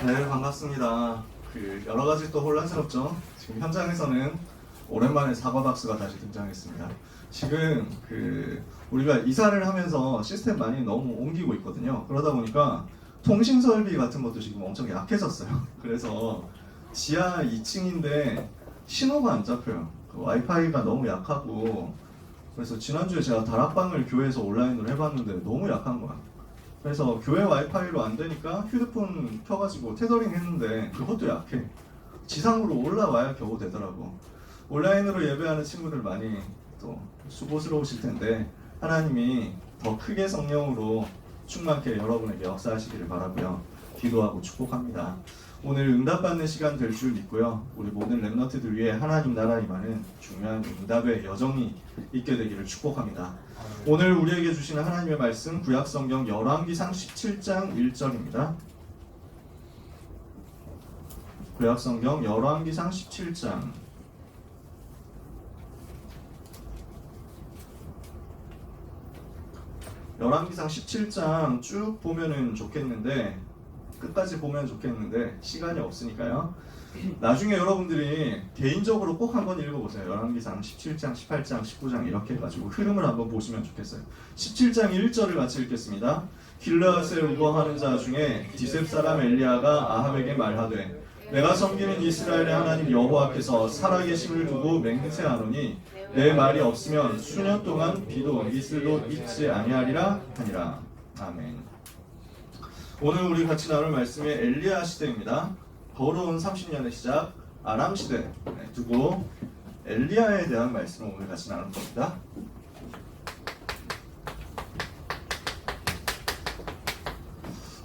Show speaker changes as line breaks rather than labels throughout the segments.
네, 반갑습니다. 여러 가지 또 혼란스럽죠. 지금 현장에서는 오랜만에 사과박스가 다시 등장했습니다. 지금 우리가 이사를 하면서 시스템 많이 너무 옮기고 있거든요. 그러다 보니까 통신 설비 같은 것도 지금 엄청 약해졌어요. 그래서 지하 2층인데 신호가 안 잡혀요. 와이파이가 너무 약하고, 그래서 지난주에 제가 다락방을 교회에서 온라인으로 해봤는데 너무 약한 거야. 그래서 교회 와이파이로 안 되니까 휴대폰 켜가지고 테더링 했는데 그것도 약해. 지상으로 올라와야 겨우 되더라고. 온라인으로 예배하는 친구들 많이 또 수고스러우실 텐데 하나님이 더 크게 성령으로 충만케 여러분에게 역사하시기를 바라고요. 기도하고 축복합니다. 오늘 응답받는 시간 될 줄 믿고요. 우리 모든 렘넌트들 위해 하나님 나라 임하는 중요한 응답의 여정이 있게 되기를 축복합니다. 오늘 우리에게 주시는 하나님의 말씀 구약성경 열왕기상 17장 1절입니다. 구약성경 열왕기상 17장 열왕기상 17장 쭉 보면은 좋겠는데 끝까지 보면 좋겠는데 시간이 없으니까요. 나중에 여러분들이 개인적으로 꼭 한번 읽어보세요. 열왕기상 17장, 18장, 19장 이렇게 해가지고 흐름을 한번 보시면 좋겠어요. 17장 1절을 같이 읽겠습니다. 길르앗에 우거하는 자 중에 디셉 사람 엘리야가 아합에게 말하되 내가 섬기는 이스라엘의 하나님 여호와께서 살아계심을 두고 맹세하노니 내 말이 없으면 수년 동안 비도 이슬도 있지 아니하리라 하니라. 아멘. 오늘 우리 같이 나눌 말씀이 엘리야 시대입니다. 더러운 30년의 시작 아람 시대 두고 엘리야에 대한 말씀을 오늘 같이 나눌 겁니다.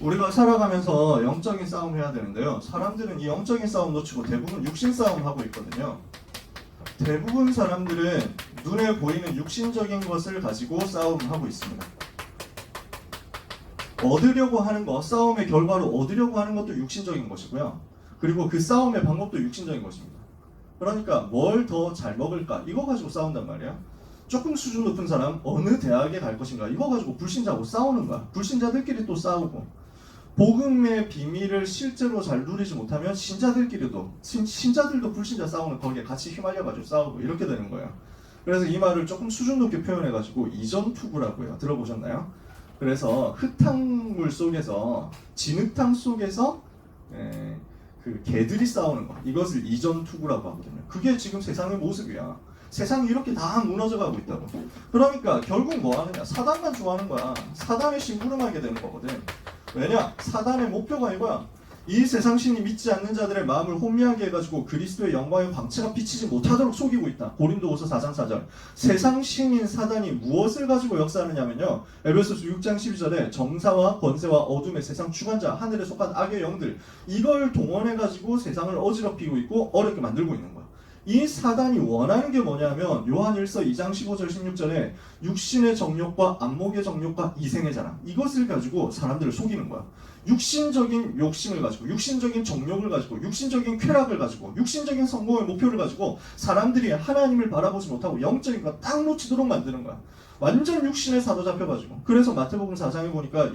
우리가 살아가면서 영적인 싸움 해야 되는데요. 사람들은 이 영적인 싸움 놓치고 대부분 육신 싸움 하고 있거든요. 대부분 사람들은 눈에 보이는 육신적인 것을 가지고 싸움하고 있습니다. 얻으려고 하는 것, 싸움의 결과로 얻으려고 하는 것도 육신적인 것이고요. 그리고 그 싸움의 방법도 육신적인 것입니다. 그러니까 뭘 더 잘 먹을까? 이거 가지고 싸운단 말이야. 조금 수준 높은 사람 어느 대학에 갈 것인가? 이거 가지고 불신자하고 싸우는 거야. 불신자들끼리 또 싸우고. 복음의 비밀을 실제로 잘 누리지 못하면 신자들도 불신자 싸우는 거기에 같이 휘말려가지고 싸우고 이렇게 되는 거예요. 그래서 이 말을 조금 수준 높게 표현해가지고 이전투구라고 해요. 들어보셨나요? 그래서 흙탕물 속에서 진흙탕 속에서 그 개들이 싸우는 거, 이것을 이전투구라고 하거든요. 그게 지금 세상의 모습이야. 세상이 이렇게 다 무너져가고 있다고. 그러니까 결국 뭐 하느냐? 사단만 좋아하는 거야. 사단에 심부름하게 되는 거거든. 왜냐? 사단의 목표가 이거야. 이 세상 신이 믿지 않는 자들의 마음을 혼미하게 해가지고 그리스도의 영광의 광채가 비치지 못하도록 속이고 있다. 고린도후서 4장 4절. 세상 신인 사단이 무엇을 가지고 역사하느냐면요. 에베소서 6장 12절에 정사와 권세와 어둠의 세상 주관자, 하늘에 속한 악의 영들, 이걸 동원해가지고 세상을 어지럽히고 있고 어렵게 만들고 있는 거야. 이 사단이 원하는 게 뭐냐면 요한일서 2장 15절 16절에 육신의 정욕과 안목의 정욕과 이생의 자랑, 이것을 가지고 사람들을 속이는 거야. 육신적인 욕심을 가지고, 육신적인 정욕을 가지고, 육신적인 쾌락을 가지고, 육신적인 성공의 목표를 가지고 사람들이 하나님을 바라보지 못하고 영적인 거 딱 놓치도록 만드는 거야. 완전 육신에 사로잡혀가지고. 그래서 마태복음 4장에 보니까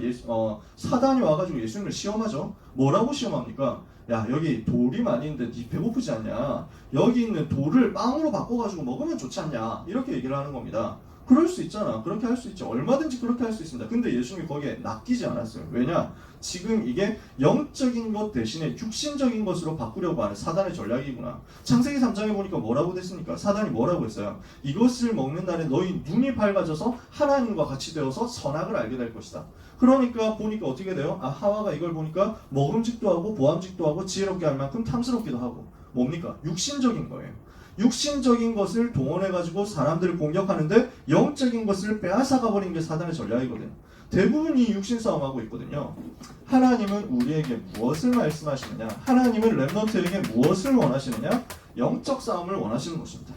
사단이 와가지고 예수님을 시험하죠. 뭐라고 시험합니까? 야, 여기 돌이 많이 있는데 네 배고프지 않냐? 여기 있는 돌을 빵으로 바꿔가지고 먹으면 좋지 않냐? 이렇게 얘기를 하는 겁니다. 그럴 수 있잖아. 그렇게 할 수 있죠. 얼마든지 그렇게 할 수 있습니다. 근데 예수님이 거기에 낚이지 않았어요. 왜냐? 지금 이게 영적인 것 대신에 육신적인 것으로 바꾸려고 하는 사단의 전략이구나. 창세기 3장에 보니까 뭐라고 됐습니까? 사단이 뭐라고 했어요? 이것을 먹는 날에 너희 눈이 밝아져서 하나님과 같이 되어서 선악을 알게 될 것이다. 그러니까 보니까 어떻게 돼요? 하와가 이걸 보니까 먹음직도 하고 보암직도 하고 지혜롭게 할 만큼 탐스럽기도 하고. 뭡니까? 육신적인 거예요. 육신적인 것을 동원해가지고 사람들을 공격하는데 영적인 것을 빼앗아가 버리는 게 사단의 전략이거든요. 대부분이 육신 싸움하고 있거든요. 하나님은 우리에게 무엇을 말씀하시느냐? 하나님은 렘넌트에게 무엇을 원하시느냐? 영적 싸움을 원하시는 것입니다.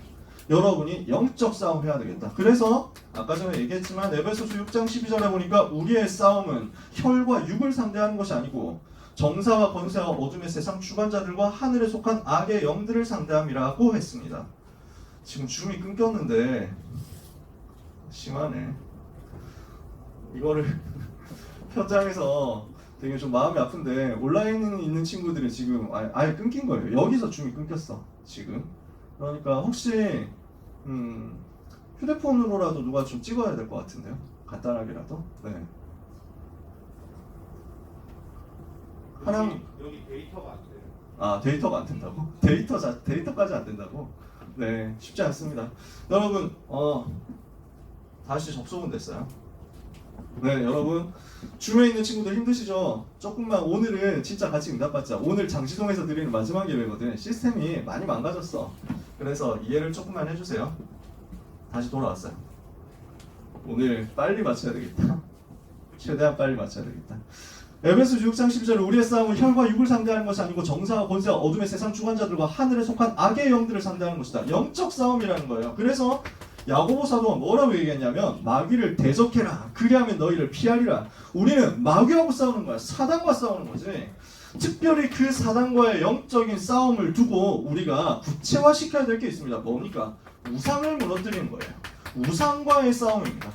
여러분이 영적 싸움 해야 되겠다. 그래서 아까 전에 얘기했지만 에베소서 6장 12절에 보니까 우리의 싸움은 혈과 육을 상대하는 것이 아니고 정사와 권세와 어둠의 세상 주관자들과 하늘에 속한 악의 영들을 상대함이라고 했습니다. 지금 줌이 끊겼는데 심하네. 이거를 현장에서 되게 좀 마음이 아픈데 온라인에 있는 친구들은 지금 아예 끊긴 거예요. 여기서 줌이 끊겼어 지금. 그러니까 혹시 휴대폰으로라도 누가 좀 찍어야 될 것 같은데요. 간단하게라도. 네.
여기 데이터가 안 돼요.
아, 데이터가 안 된다고? 데이터까지 안 된다고? 네, 쉽지 않습니다. 여러분, 다시 접속은 됐어요. 네, 여러분, 줌에 있는 친구들 힘드시죠? 조금만 오늘은 진짜 같이 응답받자. 오늘 장시동에서 드리는 마지막 예배거든. 시스템이 많이 망가졌어. 그래서 이해를 조금만 해주세요. 다시 돌아왔어요. 오늘 빨리 맞춰야 되겠다. 최대한 빨리 맞춰야 되겠다. 에베소 6장 12절 우리의 싸움은 혈과 육을 상대하는 것이 아니고 정사와 권세와 어둠의 세상 주관자들과 하늘에 속한 악의 영들을 상대하는 것이다. 영적 싸움이라는 거예요. 그래서 야고보 사도가 뭐라고 얘기했냐면 마귀를 대적해라. 그리하면 너희를 피하리라. 우리는 마귀하고 싸우는 거야. 사단과 싸우는 거지. 특별히 그 사단과의 영적인 싸움을 두고 우리가 구체화시켜야 될 게 있습니다. 뭡니까? 우상을 무너뜨리는 거예요. 우상과의 싸움입니다.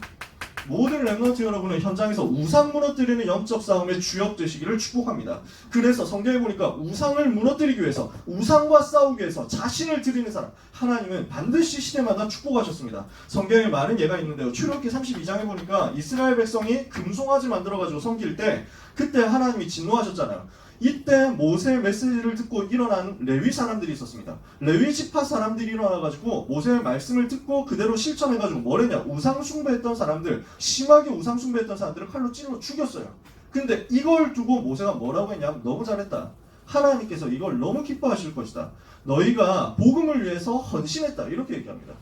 모든 렘넌트 여러분은 현장에서 우상 무너뜨리는 영적 싸움의 주역 되시기를 축복합니다. 그래서 성경에 보니까 우상을 무너뜨리기 위해서 우상과 싸우기 위해서 자신을 드리는 사람 하나님은 반드시 시대마다 축복하셨습니다. 성경에 많은 예가 있는데요. 출애굽기 32장에 보니까 이스라엘 백성이 금송아지 만들어가지고 섬길 때 그때 하나님이 진노하셨잖아요. 이때 모세의 메시지를 듣고 일어난 레위 사람들이 있었습니다. 레위 지파 사람들이 일어나가지고 모세의 말씀을 듣고 그대로 실천해가지고 뭐랬냐? 우상 숭배했던 사람들, 심하게 우상 숭배했던 사람들을 칼로 찔러 죽였어요. 근데 이걸 두고 모세가 뭐라고 했냐면 너무 잘했다. 하나님께서 이걸 너무 기뻐하실 것이다. 너희가 복음을 위해서 헌신했다. 이렇게 얘기합니다.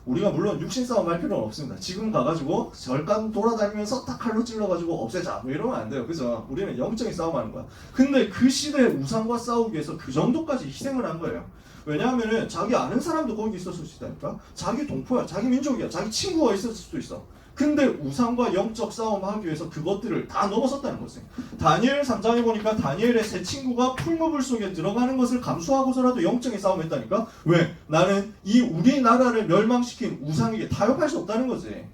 우리가 물론 육신 싸움 할 필요는 없습니다. 지금 가가지고 절간 돌아다니면서 딱 칼로 찔러가지고 없애자 뭐 이러면 안 돼요. 그죠? 우리는 영적인 싸움하는 거야. 근데 그 시대에 우상과 싸우기 위해서 그 정도까지 희생을 한 거예요. 왜냐하면은 자기 아는 사람도 거기 있었을 수 있다니까. 자기 동포야, 자기 민족이야, 자기 친구가 있었을 수도 있어. 근데 우상과 영적 싸움을 하기 위해서 그것들을 다 넘어섰다는 거지. 다니엘 3장에 보니까 다니엘의 세 친구가 풀무불 속에 들어가는 것을 감수하고서라도 영적인 싸움을 했다니까. 왜? 나는 이 우리나라를 멸망시킨 우상에게 타협할 수 없다는 거지.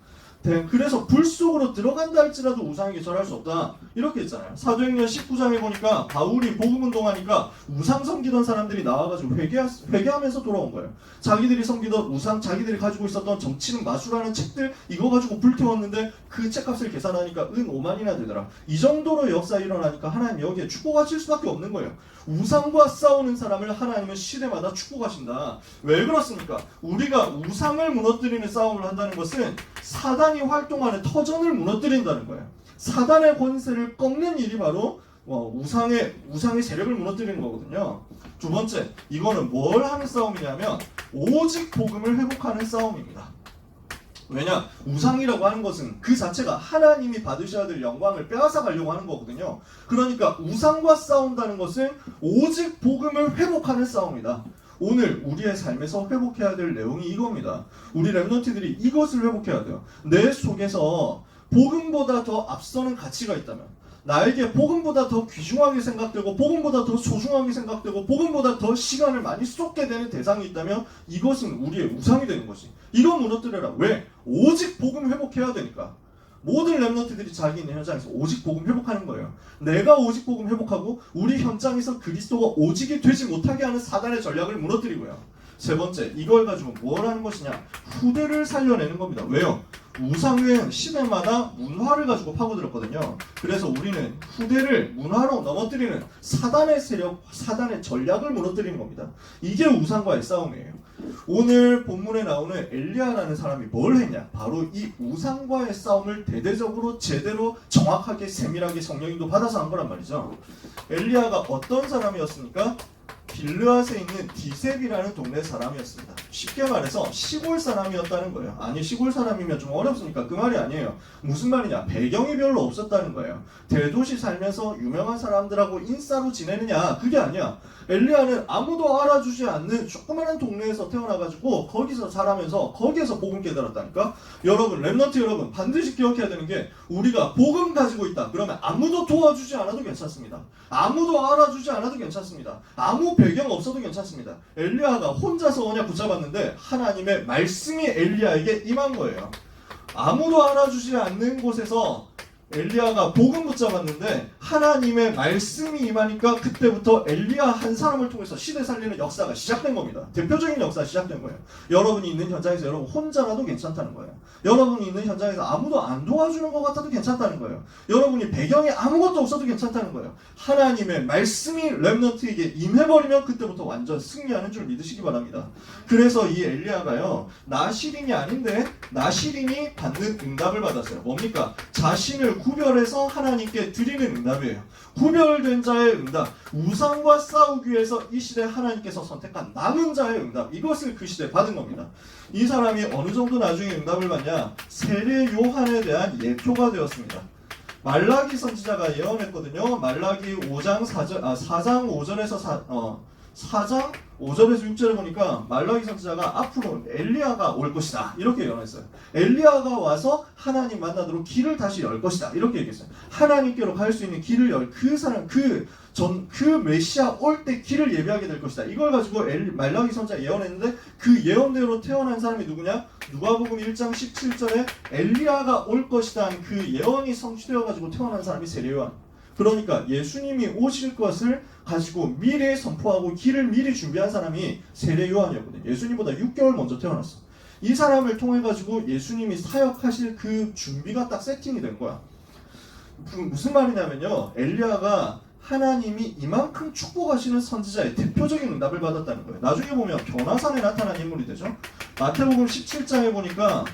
그래서 불 속으로 들어간다 할지라도 우상에게 절할 수 없다 이렇게 했잖아요. 사도행전 19장에 보니까 바울이 복음 운동하니까 우상 섬기던 사람들이 나와가지고 회개하면서 돌아온 거예요. 자기들이 섬기던 우상, 자기들이 가지고 있었던 정치는 마술하는 책들 이거 가지고 불태웠는데 그 책값을 계산하니까 은 5만이나 되더라. 이 정도로 역사 일어나니까 하나님 여기에 축복하실 수밖에 없는 거예요. 우상과 싸우는 사람을 하나님은 시대마다 축복하신다. 왜 그렇습니까? 우리가 우상을 무너뜨리는 싸움을 한다는 것은 사단이 활동하는 터전을 무너뜨린다는 거예요. 사단의 권세를 꺾는 일이 바로 우상의 세력을 무너뜨리는 거거든요. 두 번째, 이거는 뭘 하는 싸움이냐면 오직 복음을 회복하는 싸움입니다. 왜냐? 우상이라고 하는 것은 그 자체가 하나님이 받으셔야 될 영광을 빼앗아 가려고 하는 거거든요. 그러니까 우상과 싸운다는 것은 오직 복음을 회복하는 싸움이다. 오늘 우리의 삶에서 회복해야 될 내용이 이겁니다. 우리 렘넌트들이 이것을 회복해야 돼요. 내 속에서 복음보다 더 앞서는 가치가 있다면, 나에게 복음보다 더 귀중하게 생각되고 복음보다 더 소중하게 생각되고 복음보다 더 시간을 많이 쏟게 되는 대상이 있다면 이것은 우리의 우상이 되는 것이. 이거 무너뜨려라. 왜? 오직 복음 회복해야 되니까. 모든 렘넌트들이 자기 있는 현장에서 오직 복음 회복하는 거예요. 내가 오직 복음 회복하고 우리 현장에서 그리스도가 오직이 되지 못하게 하는 사단의 전략을 무너뜨리고요. 세 번째, 이걸 가지고 뭘 하는 것이냐? 후대를 살려내는 겁니다. 왜요? 우상은 시대마다 문화를 가지고 파고들었거든요. 그래서 우리는 후대를 문화로 넘어뜨리는 사단의 세력, 사단의 전략을 무너뜨리는 겁니다. 이게 우상과의 싸움이에요. 오늘 본문에 나오는 엘리야라는 사람이 뭘 했냐? 바로 이 우상과의 싸움을 대대적으로 제대로 정확하게 세밀하게 성령님도 받아서 한 거란 말이죠. 엘리야가 어떤 사람이었습니까? 길르앗에 있는 디셉이라는 동네 사람이었습니다. 쉽게 말해서 시골 사람이었다는 거예요. 아니, 시골 사람이면 좀 어렵습니까? 그 말이 아니에요. 무슨 말이냐? 배경이 별로 없었다는 거예요. 대도시 살면서 유명한 사람들하고 인싸로 지내느냐? 그게 아니야. 엘리야는 아무도 알아주지 않는 조그마한 동네에서 태어나가지고 거기서 자라면서 거기에서 복음 깨달았다니까. 여러분, 렘넌트 여러분, 반드시 기억해야 되는 게 우리가 복음 가지고 있다. 그러면 아무도 도와주지 않아도 괜찮습니다. 아무도 알아주지 않아도 괜찮습니다. 아무 배경 없어도 괜찮습니다. 엘리야가 혼자서 언약 붙잡았는데 하나님의 말씀이 엘리야에게 임한 거예요. 아무도 알아주지 않는 곳에서 엘리야가 복음 붙잡았는데 하나님의 말씀이 임하니까 그때부터 엘리야 한 사람을 통해서 시대 살리는 역사가 시작된 겁니다. 대표적인 역사가 시작된 거예요. 여러분이 있는 현장에서 여러분 혼자라도 괜찮다는 거예요. 여러분이 있는 현장에서 아무도 안 도와주는 것 같아도 괜찮다는 거예요. 여러분이 배경에 아무것도 없어도 괜찮다는 거예요. 하나님의 말씀이 렘넌트에게 임해버리면 그때부터 완전 승리하는 줄 믿으시기 바랍니다. 그래서 이 엘리야가요, 나시린이 아닌데 나시린이 받는 응답을 받았어요. 뭡니까? 자신을 구별해서 하나님께 드리는 응답이에요. 구별된 자의 응답, 우상과 싸우기 위해서 이 시대 하나님께서 선택한 남은 자의 응답, 이것을 그 시대에 받은 겁니다. 이 사람이 어느 정도 나중에 응답을 받냐? 세례 요한에 대한 예표가 되었습니다. 말라기 선지자가 예언했거든요. 말라기 4장 5절에서 6절에 보니까 말라기 선지자가 앞으로 엘리야가 올 것이다 이렇게 예언했어요. 엘리야가 와서 하나님 만나도록 길을 다시 열 것이다 이렇게 얘기했어요. 하나님께로 갈 수 있는 길을 열 그 사람 그 메시아 올 때 길을 예비하게 될 것이다. 이걸 가지고 말라기 선지자가 예언했는데 그 예언대로 태어난 사람이 누구냐? 누가복음 1장 17절에 엘리야가 올 것이다 그 예언이 성취되어 가지고 태어난 사람이 세례요한. 그러니까 예수님이 오실 것을 가지고 미리 선포하고 길을 미리 준비한 사람이 세례 요한이었거든요. 예수님보다 6개월 먼저 태어났어. 이 사람을 통해 가지고 예수님이 사역하실 그 준비가 딱 세팅이 된 거야. 무슨 말이냐면요, 엘리야가 하나님이 이만큼 축복하시는 선지자의 대표적인 응답을 받았다는 거예요. 나중에 보면 변화산에 나타난 인물이 되죠. 마태복음 17장에 보니까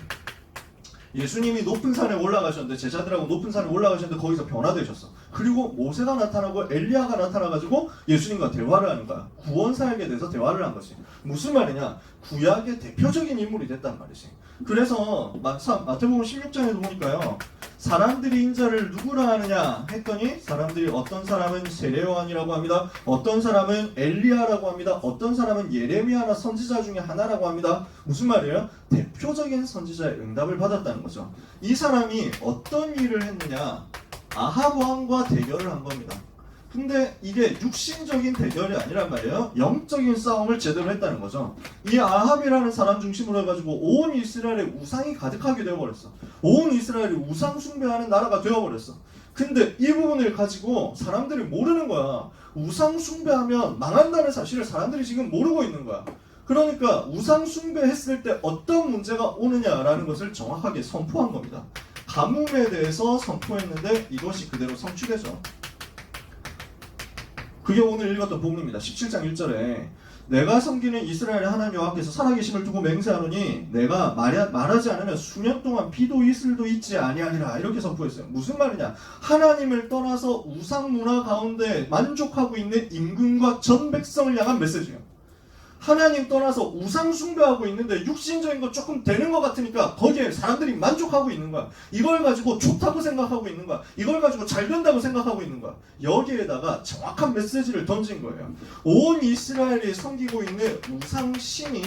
예수님이 높은 산에 올라가셨는데 제자들하고 높은 산에 올라가셨는데 거기서 변화되셨어. 그리고 모세가 나타나고 엘리야가 나타나가지고 예수님과 대화를 하는 거야. 구원 사역에 대해서 대화를 한 것이. 무슨 말이냐? 구약의 대표적인 인물이 됐단 말이지. 그래서 마태복음 16장에도 보니까요, 사람들이 인자를 누구라 하느냐 했더니 사람들이 어떤 사람은 세례 요한이라고 합니다. 어떤 사람은 엘리야라고 합니다. 어떤 사람은 예레미야나 선지자 중에 하나라고 합니다. 무슨 말이에요? 대표적인 선지자의 응답을 받았다는 거죠. 이 사람이 어떤 일을 했느냐? 아합 왕과 대결을 한 겁니다. 근데 이게 육신적인 대결이 아니란 말이에요. 영적인 싸움을 제대로 했다는 거죠. 이 아합이라는 사람 중심으로 해가지고 온 이스라엘에 우상이 가득하게 되어버렸어. 온 이스라엘이 우상 숭배하는 나라가 되어버렸어. 근데 이 부분을 가지고 사람들이 모르는 거야. 우상 숭배하면 망한다는 사실을 사람들이 지금 모르고 있는 거야. 그러니까 우상 숭배했을 때 어떤 문제가 오느냐라는 것을 정확하게 선포한 겁니다. 가뭄에 대해서 선포했는데 이것이 그대로 성취되죠. 그게 오늘 읽었던 본문입니다. 17장 1절에 내가 섬기는 이스라엘의 하나님 여호와께서 살아계심을 두고 맹세하노니 내가 말하지 않으면 수년 동안 비도 이슬도 있지 아니하리라 이렇게 선포했어요. 무슨 말이냐? 하나님을 떠나서 우상 문화 가운데 만족하고 있는 임금과 전 백성을 향한 메시지예요. 하나님 떠나서 우상 숭배하고 있는데 육신적인 거 조금 되는 것 같으니까 거기에 사람들이 만족하고 있는 거야. 이걸 가지고 좋다고 생각하고 있는 거야. 이걸 가지고 잘 된다고 생각하고 있는 거야. 여기에다가 정확한 메시지를 던진 거예요. 온 이스라엘이 섬기고 있는 우상 신이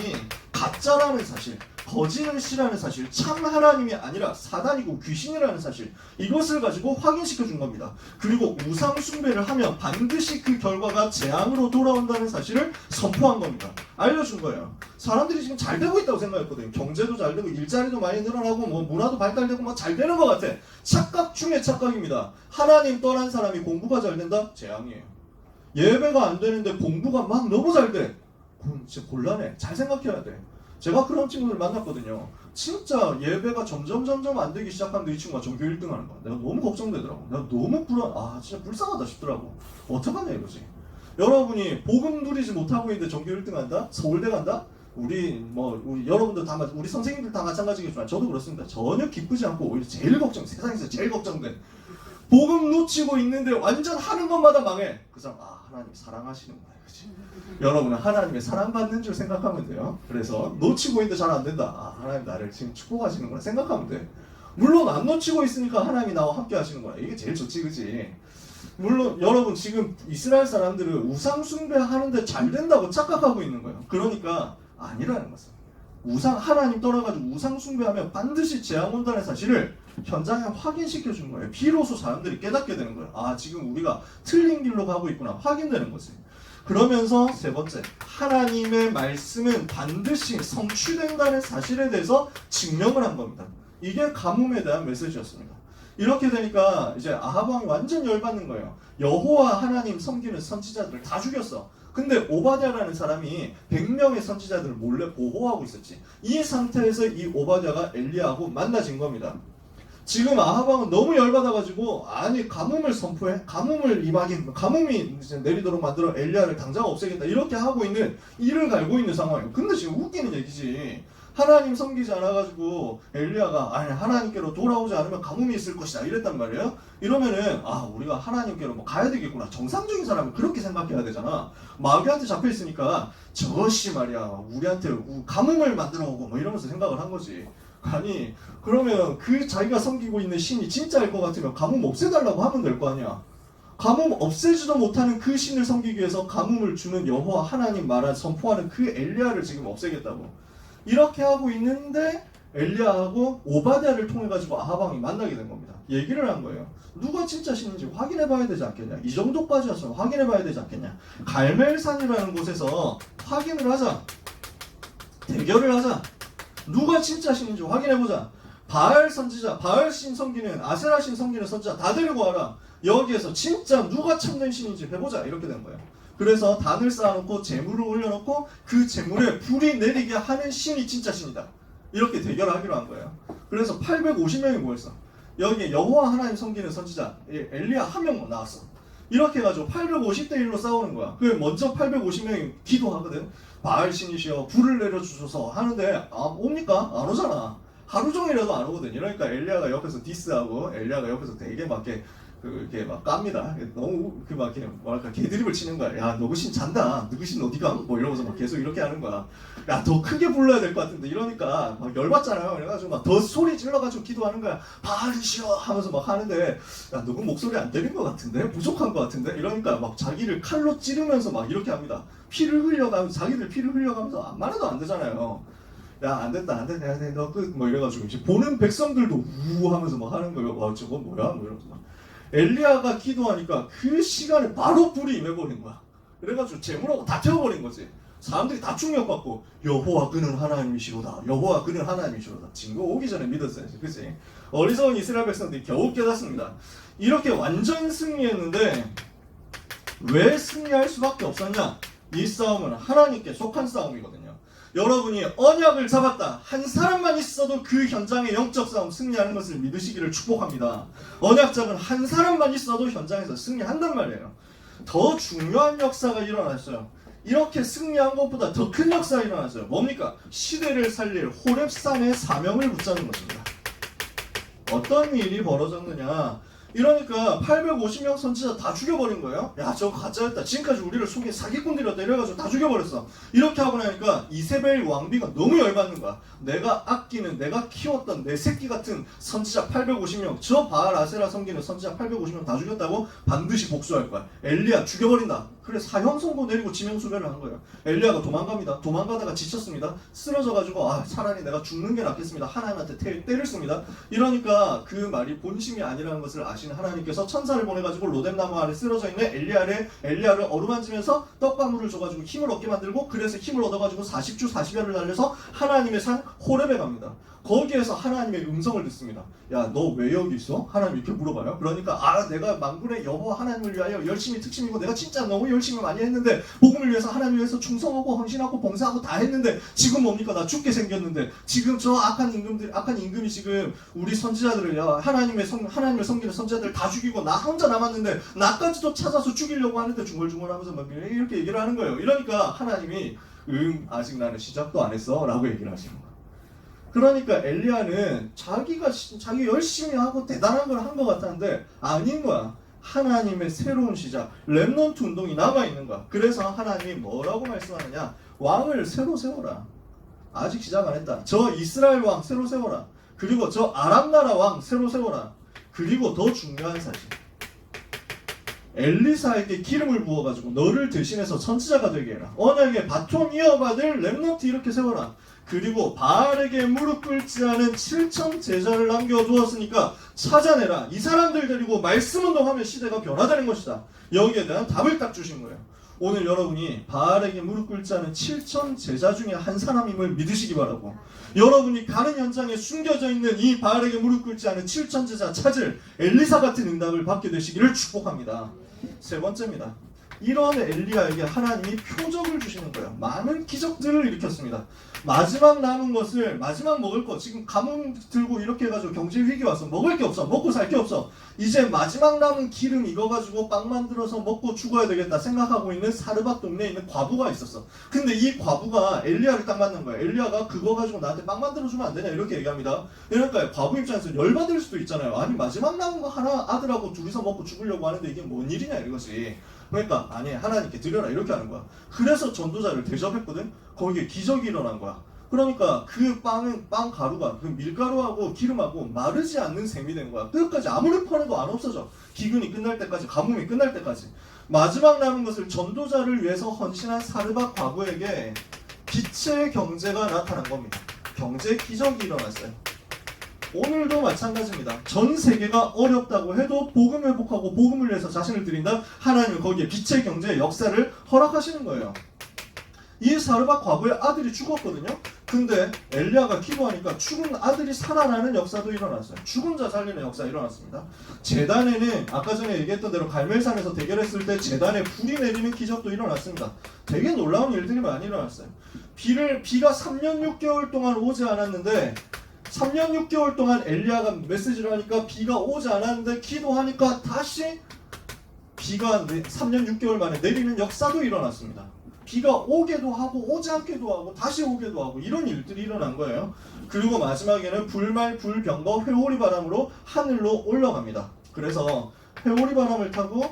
가짜라는 사실, 거짓은 씨라는 사실, 참 하나님이 아니라 사단이고 귀신이라는 사실, 이것을 가지고 확인시켜 준 겁니다. 그리고 우상 숭배를 하면 반드시 그 결과가 재앙으로 돌아온다는 사실을 선포한 겁니다. 알려준 거예요. 사람들이 지금 잘 되고 있다고 생각했거든요. 경제도 잘 되고 일자리도 많이 늘어나고 뭐 문화도 발달되고 막 잘 되는 것 같아. 착각 중에 착각입니다. 하나님 떠난 사람이 공부가 잘 된다? 재앙이에요. 예배가 안 되는데 공부가 막 너무 잘 돼. 그럼 진짜 곤란해. 잘 생각해야 돼. 제가 그런 친구들 만났거든요. 진짜 예배가 점점 안 되기 시작하는데 이 친구가 전교 1등 하는 거야. 내가 너무 걱정되더라고. 내가 너무 진짜 불쌍하다 싶더라고. 어떡하냐 이거지. 여러분이 복음 누리지 못하고 있는데 전교 1등 한다? 서울대 간다? 우리 여러분들 다 우리 선생님들 다 마찬가지겠지만 저도 그렇습니다. 전혀 기쁘지 않고 오히려 제일 세상에서 제일 걱정돼. 복음 놓치고 있는데 완전 하는 것마다 망해. 그 사람 하나님 사랑하시는구나. 그치? 여러분은 하나님의 사랑받는 줄 생각하면 돼요. 그래서 놓치고 있는데 잘 안 된다. 하나님 나를 지금 축복하시는구나 생각하면 돼. 물론 안 놓치고 있으니까 하나님이 나와 함께 하시는구나. 이게 제일 좋지, 그치? 물론 여러분 지금 이스라엘 사람들은 우상 숭배하는데 잘 된다고 착각하고 있는 거예요. 그러니까 아니라는 것은 하나님 떠나가지고 우상 숭배하면 반드시 재앙 온다는 사실을 현장에 확인시켜 준 거예요. 비로소 사람들이 깨닫게 되는 거예요. 지금 우리가 틀린 길로 가고 있구나 확인되는 거지. 그러면서 세 번째, 하나님의 말씀은 반드시 성취된다는 사실에 대해서 증명을 한 겁니다. 이게 가뭄에 대한 메시지였습니다. 이렇게 되니까 이제 아합 왕이 완전 열받는 거예요. 여호와 하나님 섬기는 선지자들을 다 죽였어. 근데 오바댜라는 사람이 100명의 선지자들을 몰래 보호하고 있었지. 이 상태에서 이 오바댜가 엘리야하고 만나진 겁니다. 지금 아합 왕은 너무 열받아가지고 아니 가뭄을 임하긴 가뭄이 이제 내리도록 만들어 엘리야를 당장 없애겠다 이렇게 하고 있는 이를 갈고 있는 상황이에요. 근데 지금 웃기는 얘기지. 하나님 섬기지 않아가지고 엘리야가 아니 하나님께로 돌아오지 않으면 가뭄이 있을 것이다 이랬단 말이에요. 이러면은 우리가 하나님께로 뭐 가야 되겠구나. 정상적인 사람은 그렇게 생각해야 되잖아. 마귀한테 잡혀 있으니까 저씨 말이야 우리한테 가뭄을 만들어 오고 뭐 이러면서 생각을 한 거지. 아니 그러면 그 자기가 섬기고 있는 신이 진짜일 것 같으면 가뭄 없애달라고 하면 될 거 아니야. 가뭄 없애지도 못하는 그 신을 섬기기 위해서 가뭄을 주는 여호와 하나님 말을 선포하는 그 엘리야를 지금 없애겠다고 이렇게 하고 있는데 엘리야하고 오바댜를 통해 가지고 아합 왕이 만나게 된 겁니다. 얘기를 한 거예요. 누가 진짜 신인지 확인해 봐야 되지 않겠냐. 이 정도까지였으면 확인해 봐야 되지 않겠냐. 갈멜산이라는 곳에서 확인을 하자. 대결을 하자. 누가 진짜 신인지 확인해 보자. 바알 선지자, 바알 신 섬기는 아세라 신 섬기는 선지자 다 데리고 와라. 여기에서 진짜 누가 참된 신인지 해보자. 이렇게 된 거예요. 그래서 단을 쌓아놓고 재물을 올려놓고 그 재물에 불이 내리게 하는 신이 진짜 신이다. 이렇게 대결하기로 한 거예요. 그래서 850명이 모였어. 여기에 여호와 하나님 섬기는 선지자 엘리야 한 명 나왔어. 이렇게 해가지고 850대 1로 싸우는 거야. 그 먼저 850명이 기도하거든. 바알 신이시여 불을 내려주셔서 하는데 옵니까? 안 오잖아. 하루 종일이라도 안 오거든. 이러니까 엘리야가 옆에서 디스하고 엘리야가 옆에서 되게 막 이렇게 막 깝니다. 너무 막 이렇게 뭐랄까 개드립을 치는 거야. 야 너 그 신 잔다. 누구 신 어디가? 뭐 이러면서 막 계속 이렇게 하는 거야. 야 더 크게 불러야 될 것 같은데 이러니까 막 열받잖아요. 그래가지고 막 더 소리 질러가지고 기도하는 거야. 바알이시여 하면서 막 하는데 야 누구 목소리 안 들린 것 같은데 부족한 것 같은데 이러니까 막 자기를 칼로 찌르면서 막 이렇게 합니다. 피를 흘려가면서 자기들 피를 흘려가면서 안만 해도 안 되잖아요. 야 안 됐다 안 됐다 너 그 뭐 이래가지고 이제 보는 백성들도 우 하면서 막 하는 거예요. 와 저건 뭐야 뭐 이러면서 막. 엘리야가 기도하니까 그 시간에 바로 불이 임해버린 거야. 그래가지고 재물하고 다 태워버린 거지. 사람들이 다 충격받고 여호와 그는 하나님이시로다. 여호와 그는 하나님이시로다. 증거 오기 전에 믿었어야지. 그치? 어리석은 이스라엘 백성들이 겨우 깨닫습니다. 이렇게 완전 승리했는데 왜 승리할 수밖에 없었냐? 이 싸움은 하나님께 속한 싸움이거든요. 여러분이 언약을 잡았다. 한 사람만 있어도 그 현장의 영적 싸움 승리하는 것을 믿으시기를 축복합니다. 언약 잡은 한 사람만 있어도 현장에서 승리한단 말이에요. 더 중요한 역사가 일어났어요. 이렇게 승리한 것보다 더 큰 역사가 일어났어요. 뭡니까? 시대를 살릴 호렙산의 사명을 붙잡는 것입니다. 어떤 일이 벌어졌느냐? 이러니까 850명 선지자 다 죽여버린 거예요. 야 저거 가짜였다. 지금까지 우리를 속인 사기꾼들이었다. 이래가지고 다 죽여버렸어. 이렇게 하고 나니까 이세벨 왕비가 너무 열받는 거야. 내가 아끼는 내가 키웠던 내 새끼 같은 선지자 850명 저 바알 아세라 섬기는 선지자 850명 다 죽였다고 반드시 복수할 거야. 엘리야 죽여버린다. 그래 사형 선고 내리고 지명수배를 한 거예요. 엘리야가 도망갑니다. 도망가다가 지쳤습니다. 쓰러져가지고 차라리 내가 죽는 게 낫겠습니다. 하나님한테 때를 씁니다. 이러니까 그 말이 본심이 아니라는 것을 아시는 하나님께서 천사를 보내가지고 로뎀나무 아래 쓰러져 있는 엘리야를 어루만지면서 떡과물을 줘가지고 힘을 얻게 만들고 그래서 힘을 얻어가지고 40주 40야를 달려서 하나님의 산 호렙에 갑니다. 거기에서 하나님의 음성을 듣습니다. 야 너 왜 여기 있어? 하나님 이렇게 물어봐요. 그러니까 내가 만군의 여호와 하나님을 위하여 열심히 특심이고 내가 진짜 너무 열심히 많이 했는데 복음을 위해서 하나님을 위해서 충성하고 헌신하고 봉사하고 다 했는데 지금 뭡니까? 나 죽게 생겼는데 지금 저 악한 임금이 지금 우리 선지자들을 하나님을 섬기는 선지자들 다 죽이고 나 혼자 남았는데 나까지도 찾아서 죽이려고 하는데 중얼중얼하면서 막 이렇게 얘기를 하는 거예요. 이러니까 하나님이 아직 나는 시작도 안 했어 라고 얘기를 하시는 거예요. 그러니까 엘리야는 자기 열심히 하고 대단한 걸 한 것 같았는데 아닌 거야. 하나님의 새로운 시작, 렘넌트 운동이 남아있는 거야. 그래서 하나님이 뭐라고 말씀하느냐? 왕을 새로 세워라. 아직 시작 안 했다. 저 이스라엘 왕 새로 세워라. 그리고 저 아람 나라 왕 새로 세워라. 그리고 더 중요한 사실, 엘리사에게 기름을 부어가지고 너를 대신해서 선지자가 되게 해라. 언약의 바톤 이어받을 렘넌트 이렇게 세워라. 그리고 바알에게 무릎 꿇지 않은 7천 제자를 남겨두었으니까 찾아내라. 이 사람들 데리고 말씀 운동하면 시대가 변화되는 것이다. 여기에 대한 답을 딱 주신 거예요. 오늘 여러분이 바알에게 무릎 꿇지 않은 7천 제자 중에 한 사람임을 믿으시기 바라고, 여러분이 가는 현장에 숨겨져 있는 이 바알에게 무릎 꿇지 않은 7천 제자 찾을 엘리사 같은 응답을 받게 되시기를 축복합니다. 세 번째입니다. 이런 엘리야에게 하나님이 표적을 주시는 거예요. 많은 기적들을 일으켰습니다. 마지막 남은 것을, 마지막 먹을 거, 지금 가뭄 들고 이렇게 해가지고 경제 위기 와서 먹을 게 없어, 먹고 살 게 없어, 이제 마지막 남은 기름 이거 가지고 빵 만들어서 먹고 죽어야 되겠다 생각하고 있는 사르밧 동네에 있는 과부가 있었어. 근데 이 과부가 엘리야를 딱 만난 거야. 엘리야가 그거 가지고 나한테 빵 만들어주면 안 되냐 이렇게 얘기합니다. 그러니까 과부 입장에서 열받을 수도 있잖아요. 아니 마지막 남은 거 하나 아들하고 둘이서 먹고 죽으려고 하는데 이게 뭔 일이냐 이거지. 그러니까 아니 하나님께 드려라 이렇게 하는 거야. 그래서 전도자를 대접했거든. 거기에 기적이 일어난 거야. 그러니까 그 빵은, 빵 가루가 그 밀가루하고 기름하고 마르지 않는 셈이 된 거야. 끝까지 아무리 퍼내도 안 없어져. 기근이 끝날 때까지, 가뭄이 끝날 때까지. 마지막 남은 것을 전도자를 위해서 헌신한 사르밧 과부에게 빛의 경제가 나타난 겁니다. 경제 기적이 일어났어요. 오늘도 마찬가지입니다. 전 세계가 어렵다고 해도 복음 회복하고 복음을 위해서 자신을 드린다. 하나님은 거기에 빛의 경제의 역사를 허락하시는 거예요. 이 사르밧 과부의 아들이 죽었거든요. 근데 엘리야가 기도하니까 죽은 아들이 살아나는 역사도 일어났어요. 죽은 자 살리는 역사 일어났습니다. 제단에는 아까 전에 얘기했던 대로 갈멜산에서 대결했을 때 제단에 불이 내리는 기적도 일어났습니다. 되게 놀라운 일들이 많이 일어났어요. 비가 3년 6개월 동안 오지 않았는데 3년 6개월 동안 엘리야가 메시지를 하니까 비가 오지 않았는데 기도하니까 다시 비가 3년 6개월 만에 내리는 역사도 일어났습니다. 비가 오게도 하고 오지 않게도 하고 다시 오게도 하고 이런 일들이 일어난 거예요. 그리고 마지막에는 불말, 불병거, 회오리 바람으로 하늘로 올라갑니다. 그래서 회오리 바람을 타고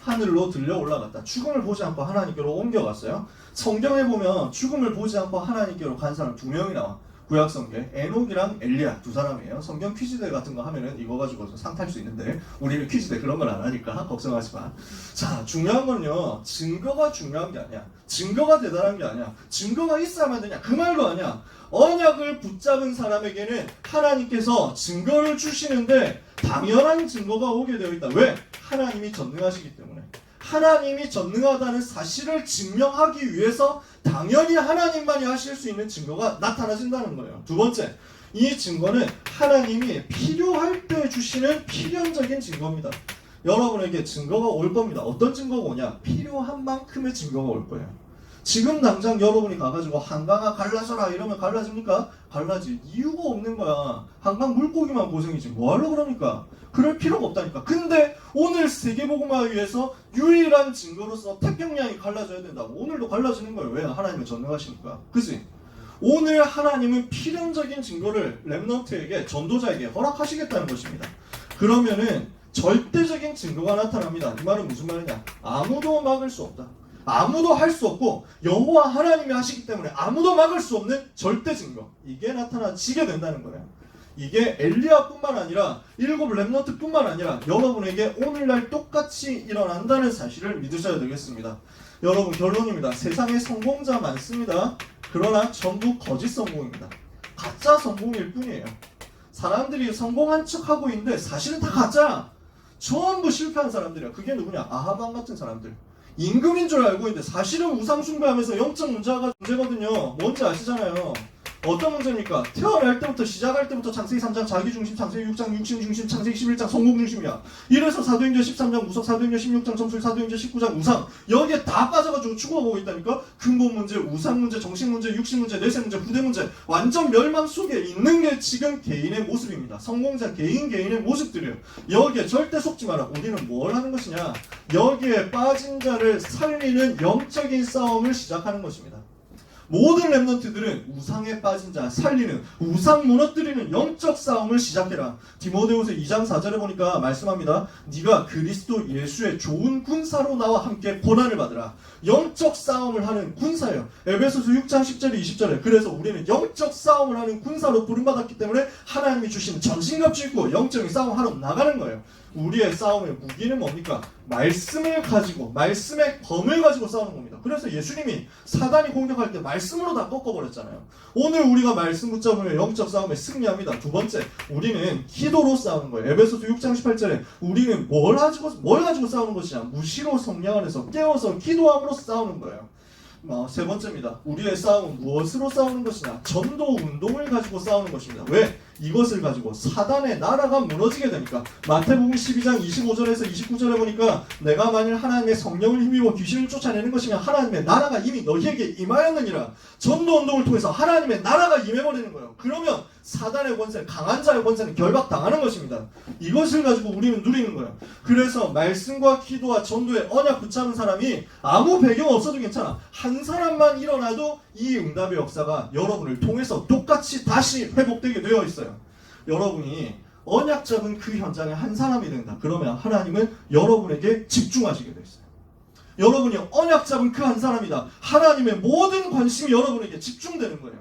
하늘로 들려 올라갔다. 죽음을 보지 않고 하나님께로 옮겨갔어요. 성경에 보면 죽음을 보지 않고 하나님께로 간 사람 2명이 나와. 구약성경 에녹이랑 엘리야 두 사람이에요. 성경 퀴즈대 같은 거 하면은 이거 가지고 상 탈 수 있는데 우리는 퀴즈대 그런 걸 안 하니까 걱정하지 마. 자, 중요한 건요, 증거가 중요한 게 아니야. 증거가 대단한 게 아니야. 증거가 있어야만 되냐 그 말도 아니야. 언약을 붙잡은 사람에게는 하나님께서 증거를 주시는데 당연한 증거가 오게 되어 있다. 왜? 하나님이 전능하시기 때문에. 하나님이 전능하다는 사실을 증명하기 위해서 당연히 하나님만이 하실 수 있는 증거가 나타나진다는 거예요. 두 번째, 이 증거는 하나님이 필요할 때 주시는 필연적인 증거입니다. 여러분에게 증거가 올 겁니다. 어떤 증거가 오냐? 필요한 만큼의 증거가 올 거예요. 지금 당장 여러분이 가가지고 한강아 갈라져라 이러면 갈라집니까? 갈라질 이유가 없는 거야. 한강 물고기만 고생이지 뭐하러 그러니까. 그럴 필요가 없다니까. 근데 오늘 세계복음화위에서 유일한 증거로서 태평양이 갈라져야 된다고. 오늘도 갈라지는 거예요. 왜? 하나님은 전능하시니까. 그치? 오늘 하나님은 필연적인 증거를 렘넌트에게, 전도자에게 허락하시겠다는 것입니다. 그러면은 절대적인 증거가 나타납니다. 이 말은 무슨 말이냐? 아무도 막을 수 없다. 아무도 할 수 없고 여호와 하나님이 하시기 때문에 아무도 막을 수 없는 절대 증거, 이게 나타나지게 된다는 거예요. 이게 엘리야뿐만 아니라 7 렘넌트뿐만 아니라 여러분에게 오늘날 똑같이 일어난다는 사실을 믿으셔야 되겠습니다. 여러분, 결론입니다. 세상에 성공자 많습니다. 그러나 전부 거짓 성공입니다. 가짜 성공일 뿐이에요. 사람들이 성공한 척하고 있는데 사실은 다 가짜야. 전부 실패한 사람들이야. 그게 누구냐? 아하방 같은 사람들. 임금인 줄 알고 있는데 사실은 우상 숭배하면서 영적 문제거든요. 뭔지 아시잖아요. 어떤 문제입니까? 태어날 때부터, 시작할 때부터 창세기 3장 자기중심, 창세기 6장 육신중심, 창세기 11장 성공중심이야. 이래서 사도행전 13장 무속, 사도행전 16장 점술, 사도행전 19장 우상, 여기에 다 빠져가지고 죽어보고 있다니까. 근본 문제, 우상 문제, 정신 문제, 육신 문제, 내세 문제, 후대 문제, 완전 멸망 속에 있는 게 지금 개인의 모습입니다. 성공자 개인의 모습들이에요. 여기에 절대 속지 마라. 우리는 뭘 하는 것이냐? 여기에 빠진 자를 살리는 영적인 싸움을 시작하는 것입니다. 모든 렘넌트들은 우상에 빠진 자 살리는, 우상 무너뜨리는 영적 싸움을 시작해라. 디모데후서 2장 4절에 보니까 말씀합니다. 네가 그리스도 예수의 좋은 군사로 나와 함께 고난을 받으라. 영적 싸움을 하는 군사예요. 에베소서 6장 10절에 20절에. 그래서 우리는 영적 싸움을 하는 군사로 부름받았기 때문에 하나님이 주신 전신갑주 입고 영적인 싸움을 하러 나가는 거예요. 우리의 싸움의 무기는 뭡니까? 말씀을 가지고, 말씀의 검을 가지고 싸우는 겁니다. 그래서 예수님이 사단이 공격할 때 말씀으로 다 꺾어버렸잖아요. 오늘 우리가 말씀 붙잡으면 영적 싸움에 승리합니다. 두 번째, 우리는 기도로 싸우는 거예요. 에베소서 6장 18절에 우리는 뭘 가지고 싸우는 것이냐? 무시로 성령 안에서 깨워서 기도함으로 싸우는 거예요. 세 번째입니다. 우리의 싸움은 무엇으로 싸우는 것이냐? 전도 운동을 가지고 싸우는 것입니다. 왜? 이것을 가지고 사단의 나라가 무너지게 되니까. 마태복음 12장 25절에서 29절에 보니까 내가 만일 하나님의 성령을 힘입어 귀신을 쫓아내는 것이면 하나님의 나라가 이미 너희에게 임하였느니라. 전도 운동을 통해서 하나님의 나라가 임해버리는 거예요. 그러면 사단의 권세, 강한 자의 권세는 결박당하는 것입니다. 이것을 가지고 우리는 누리는 거예요. 그래서 말씀과 기도와 전도에 언약 붙잡은 사람이 아무 배경 없어도 괜찮아. 한 사람만 일어나도 이 응답의 역사가 여러분을 통해서 똑같이 다시 회복되게 되어 있어요. 여러분이 언약 잡은 그 현장에 한 사람이 된다. 그러면 하나님은 여러분에게 집중하시게 되어 있어요. 여러분이 언약 잡은 그 한 사람이다. 하나님의 모든 관심이 여러분에게 집중되는 거예요.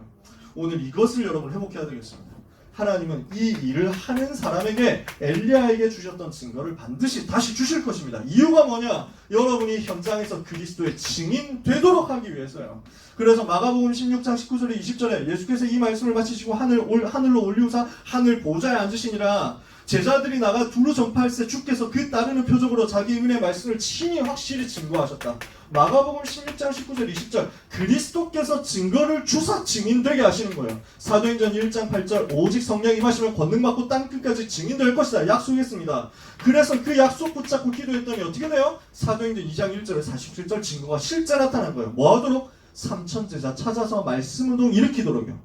오늘 이것을 여러분 회복해야 되겠습니다. 하나님은 이 일을 하는 사람에게 엘리야에게 주셨던 증거를 반드시 다시 주실 것입니다. 이유가 뭐냐? 여러분이 현장에서 그리스도의 증인 되도록 하기 위해서요. 그래서 마가복음 16장 19절에 20절에 예수께서 이 말씀을 마치시고 하늘로 올리우사 하늘 보좌에 앉으시니라. 제자들이 나가 두루 전파할세 주께서 그 따르는 표적으로 자기 은혜의 말씀을 친히 확실히 증거하셨다. 마가복음 16장 19절 20절 그리스도께서 증거를 주사 증인되게 하시는 거예요. 사도행전 1장 8절 오직 성령 임하시면 권능받고 땅끝까지 증인될 것이다 약속했습니다. 그래서 그 약속 붙잡고 기도했더니 어떻게 돼요? 사도행전 2장 1절에 47절 증거가 실제 나타난 거예요. 뭐하도록? 3천 제자 찾아서 말씀운동 일으키도록요.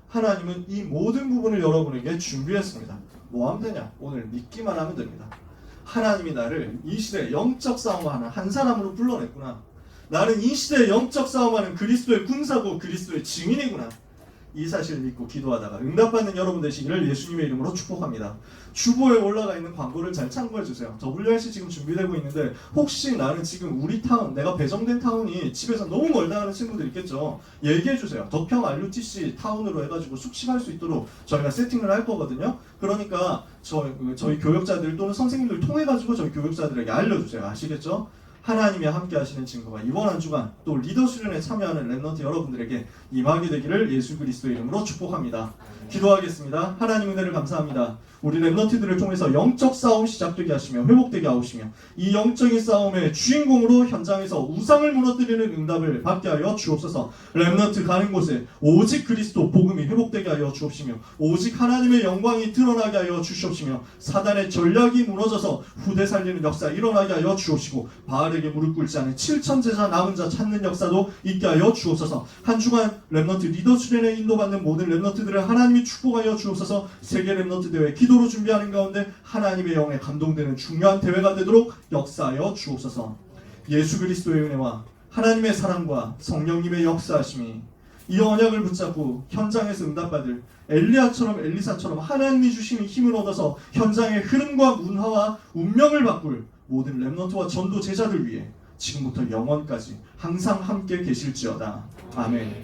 하나님은 이 모든 부분을 여러분에게 준비했습니다. 뭐 하면 되냐? 오늘 믿기만 하면 됩니다. 하나님이 나를 이 시대에 영적 싸움하는 한 사람으로 불러냈구나. 나는 이 시대에 영적 싸움하는 그리스도의 군사고 그리스도의 증인이구나. 이 사실을 믿고 기도하다가 응답받는 여러분 되시기를 예수님의 이름으로 축복합니다. 주보에 올라가 있는 광고를 잘 참고해주세요. WRC 지금 준비되고 있는데 혹시 나는 지금 우리 타운, 내가 배정된 타운이 집에서 너무 멀다 하는 친구들 있겠죠. 얘기해주세요. 덕평 RUTC 타운으로 해가지고 숙식할 수 있도록 저희가 세팅을 할 거거든요. 그러니까 저희 교역자들 또는 선생님들 통해가지고 저희 교역자들에게 알려주세요. 아시겠죠? 하나님이 함께 하시는 증거가 이번 한 주간 또 리더 수련에 참여하는 렘넌트 여러분들에게 임하게 되기를 예수 그리스도의 이름으로 축복합니다. 기도하겠습니다. 하나님 은혜를 감사합니다. 우리 렘넌트들을 통해서 영적 싸움 시작되게 하시며 회복되게 하시며 이 영적인 싸움의 주인공으로 현장에서 우상을 무너뜨리는 응답을 받게 하여 주옵소서. 렘넌트 가는 곳에 오직 그리스도 복음이 회복되게 하여 주옵시며 오직 하나님의 영광이 드러나게 하여 주시옵시며 사단의 전략이 무너져서 후대 살리는 역사 일어나게 하여 주옵시고 바알에게 무릎 꿇지 않은 7천 제자 남은 자 찾는 역사도 있게 하여 주옵소서. 한 주간 렘넌트 리더 수련에 인도받는 모든 렘넌트들을 하나님이 축복하여 주옵소서. 세계 렘넌트 대회 기도로 준비하는 가운데 하나님의 영에 감동되는 중요한 대회가 되도록 역사하여 주옵소서. 예수 그리스도의 은혜와 하나님의 사랑과 성령님의 역사하심이 이 언약을 붙잡고 현장에서 응답받을 엘리야처럼 엘리사처럼 하나님이 주시는 힘을 얻어서 현장의 흐름과 문화와 운명을 바꿀 모든 렘넌트와 전도 제자들 위해 지금부터 영원까지 항상 함께 계실지어다. 아멘.